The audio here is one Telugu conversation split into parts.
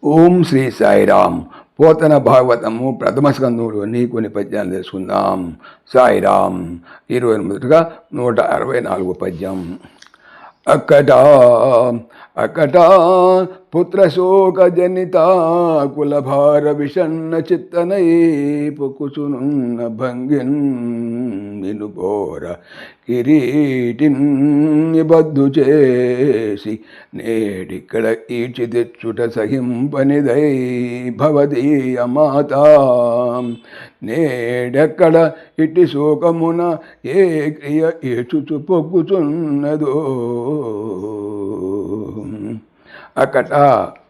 ఓం శ్రీ సాయిరామ్. పోతన భాగవతము ప్రథమ స్కంధంలోని కొన్ని పద్యాలు తెలుసుకుందాం. సాయిరామ్. మొదటగా 164 పద్యం. అక్కట అక్కట పుత్రశోక జనిత కులభార విషన్న చిత్తనై పొక్కుచునున్న భంగిన్ నినుపోర కిరీటిన్ నిబద్దు చేసి నేడిక్కడ ఈడ్చి తెచ్చుట సహింపనిదై భవదీయ మాత నేడెక్కడ ఇట్టి శోకమున ఏ క్రియ ఏచుచు పొగ్గుచున్నదో. అక్కట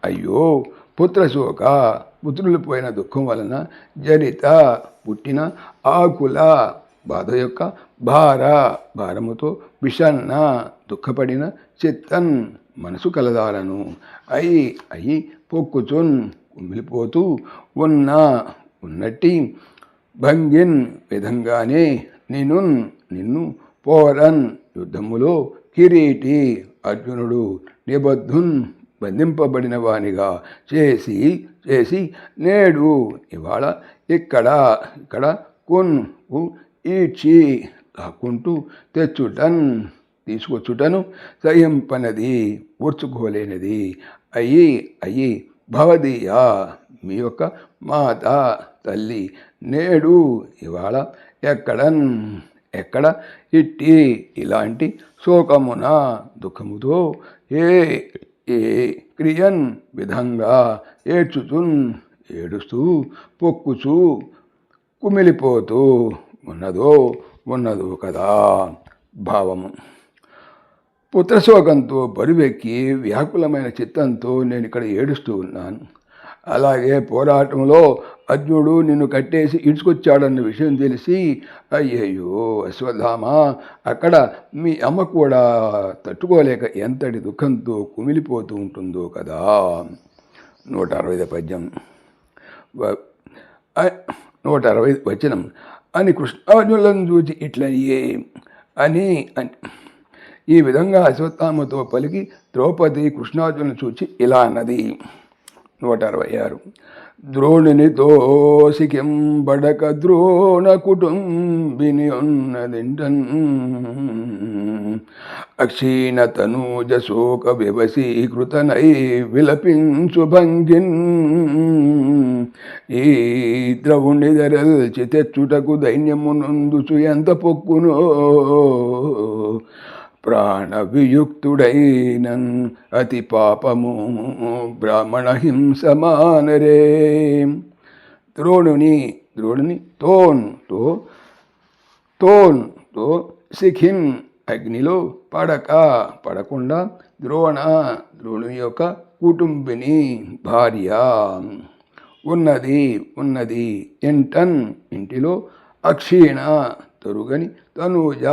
అయ్యో పుత్రశోక పుత్రులు పోయిన దుఃఖం వలన జనిత పుట్టిన ఆకుల బాధ యొక్క భారముతో విషన్న దుఃఖపడిన చిత్తన్ మనసు కలదాలను అయి పొక్కుచున్ కుమిలిపోతూ ఉన్నట్టి భంగిన్ విధంగానే నిన్ను పోరన్ యుద్ధములో కిరీటి అర్జునుడు నిబద్ధున్ బంధింపబడిన వానిగా చేసి నేడు ఇవాళ ఇక్కడ కొన్ ఈడ్చి లాక్కుంటూ తీసుకొచ్చుటను సహింపనది ఓర్చుకోలేనిది అయ్యి భవదీయ మీ యొక్క మాత తల్లి నేడు ఇవాళ ఎక్కడ ఇట్టి ఇలాంటి శోకమున దుఃఖముతో ఏ క్రియన్ విధంగా ఏడుస్తూ పొక్కుచూ కుమిలిపోతూ ఉన్నదో కదా. భావము. పుత్రశోకంతో బరువెక్కి వ్యాకులమైన చిత్తంతో నేను ఇక్కడ ఏడుస్తూ ఉన్నాను. అలాగే పోరాటంలో అర్జునుడు నిన్ను కట్టేసి ఇడ్చుకొచ్చాడన్న విషయం తెలిసి అయ్యయ్యో అశ్వత్థామ అక్కడ మీ అమ్మ కూడా తట్టుకోలేక ఎంతటి దుఃఖంతో కుమిలిపోతూ ఉంటుందో కదా. 160 పద్యం. 160 వచనం. అని కృష్ణార్జునులను చూచి ఇట్లయ్యే అని ఈ విధంగా అశ్వత్థామతో పలికి ద్రౌపది కృష్ణార్జునులను చూచి ఇలా అన్నది. 166. ద్రోణుని తోసికిం బడక ద్రోణ కుటుంబిని ఉన్నదింటన్ అక్షీణ తనూజ శోక వివశీకృతనై విలపించు భంగిన్ ఈ ద్రవుని ధరల్చి తెచ్చుటకు దైన్యమునందుచు ఎంత పొక్కునో ప్రాణ వియుక్తుడైనన్ అతి పాపము బ్రాహ్మణ హింస మానరే. ద్రోణుని తోన్తో శిఖిన్ అగ్నిలో పడకుండా ద్రోణుని యొక్క కుటుంబిని భార్య ఉన్నది ఎంటన్ ఇంటిలో అక్షీణ తరుగని తనూజ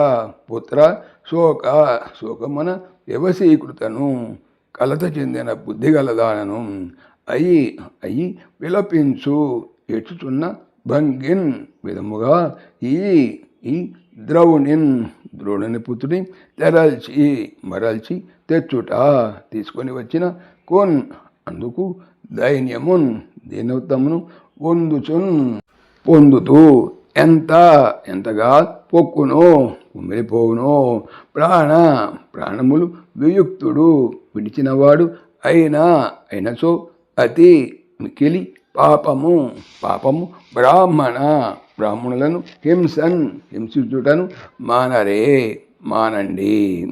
పుత్ర శోకమున వ్యవసీకృతను కలత చెందిన బుద్ధి గలదానను అయి విలపించు ఏడ్చుచున్న భంగిన్ విధముగా ఈ ద్రోణుని పుత్రుని మరల్చి తెచ్చుట తీసుకొని వచ్చిన కోన్ అందుకు దైన్యమున్ దీనోత్తమును పొందుతూ ఎంతగా పొక్కునో కుమిలిపోవునో ప్రాణములు వియుక్తుడు విడిచినవాడు అయినచో అతి మికిలి పాపము బ్రాహ్మణులను హింసించుటను మానండి.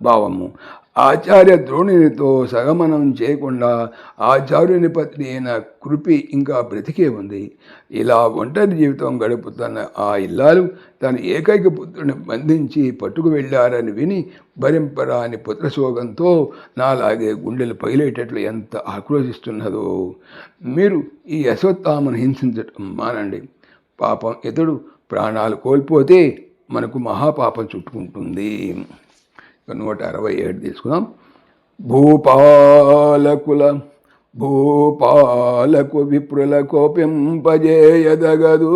భావము. ఆచార్య ద్రోణునితో సగమనం చేయకుండా ఆచార్యుని పత్ని అయిన కృపి ఇంకా బ్రతికే ఉంది. ఇలా ఒంటరి జీవితం గడుపుతున్న ఆ ఇల్లాలు తన ఏకైక పుత్రుని బంధించి పట్టుకు వెళ్ళారని విని భరింపరాని పుత్రశోకంతో నాలాగే గుండెలు పగిలేటట్లు ఎంత ఆక్రోశిస్తున్నదో. మీరు ఈ అశ్వత్థామను హింసించటం మానండి. పాపం ఇతడు ప్రాణాలు కోల్పోతే మనకు మహాపాపం చుట్టుకుంటుంది. 167 తీసుకుందాం. భూపాలకు విప్రుల కోపింపజేయదగదు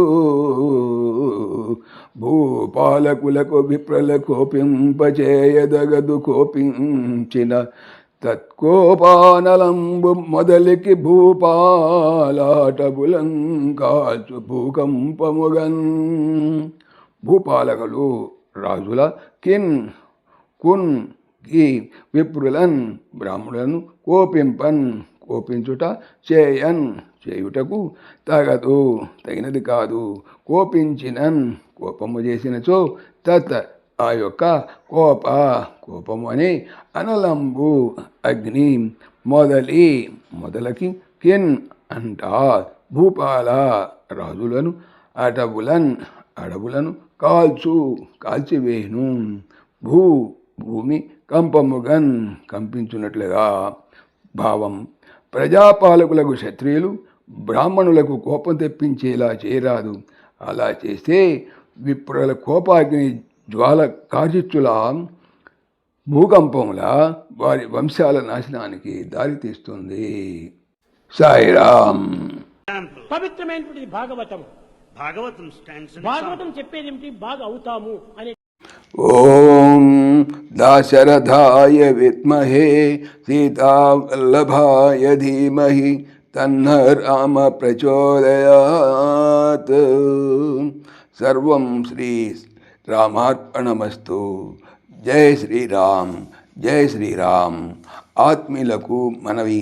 భూపాలకులకు విప్రుల కోపింపజేయదగదు కోపించిన తత్కోపానలంబు మొదలికి భూపాలాటబులం కాల్చు భూకంపముగన్. భూపాలకులు రాజుల కిన్ కున్ కి విప్రులన్ బ్రాహ్మణులను కోపించుట చేయన్ చేయుటకు తగదు తగినది కాదు. కోపము చేసినచో తత్ ఆ యొక్క కోపము అనే అనలంబు అగ్ని మొదలకి కిన్ అంట భూపాల రాజులను అడవులను కాల్చివేయును. భూమి కంపముగన్ కంపించున్నట్లుగా. భావం: ప్రజాపాలకులకు క్షత్రియులు బ్రాహ్మణులకు కోపం తెప్పించేలా చేయరాదు. అలా చేస్తే విప్రుల కోపాగ్ని జ్వాల కార్చిచ్చులా భూకంపముల వారి వంశాల నాశనానికి దారితీస్తుంది. సాయిరామ్. పవిత్రమైనటువంటి భాగవతం చెప్పేది ఏమిటి? బాగా అవుతాము అనే. ఓం దాశరథాయ విద్మహే సీతావల్లభాయ ధీమహి తన్న రామ ప్రచోదయాత్. సర్వం శ్రీ రామార్పణమస్తు. జై శ్రీరామ్, జై శ్రీరామ్. ఆత్మీయులకు మనవి,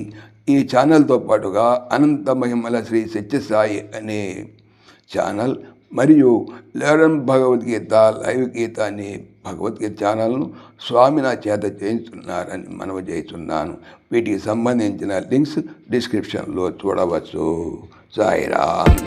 ఈ ఛానల్తో పాటుగా అనంత మహిమల శ్రీ సత్యసాయి అనే ఛానల్ మరియు లెర్న్ భగవద్గీత లైవ్ గీత అనే భగవద్గీత ఛానల్ను స్వామి నా చేత చేయించున్నారని మనవి చేస్తున్నాను. వీటికి సంబంధించిన లింక్స్ డిస్క్రిప్షన్లో చూడవచ్చు. సాయిరామ్.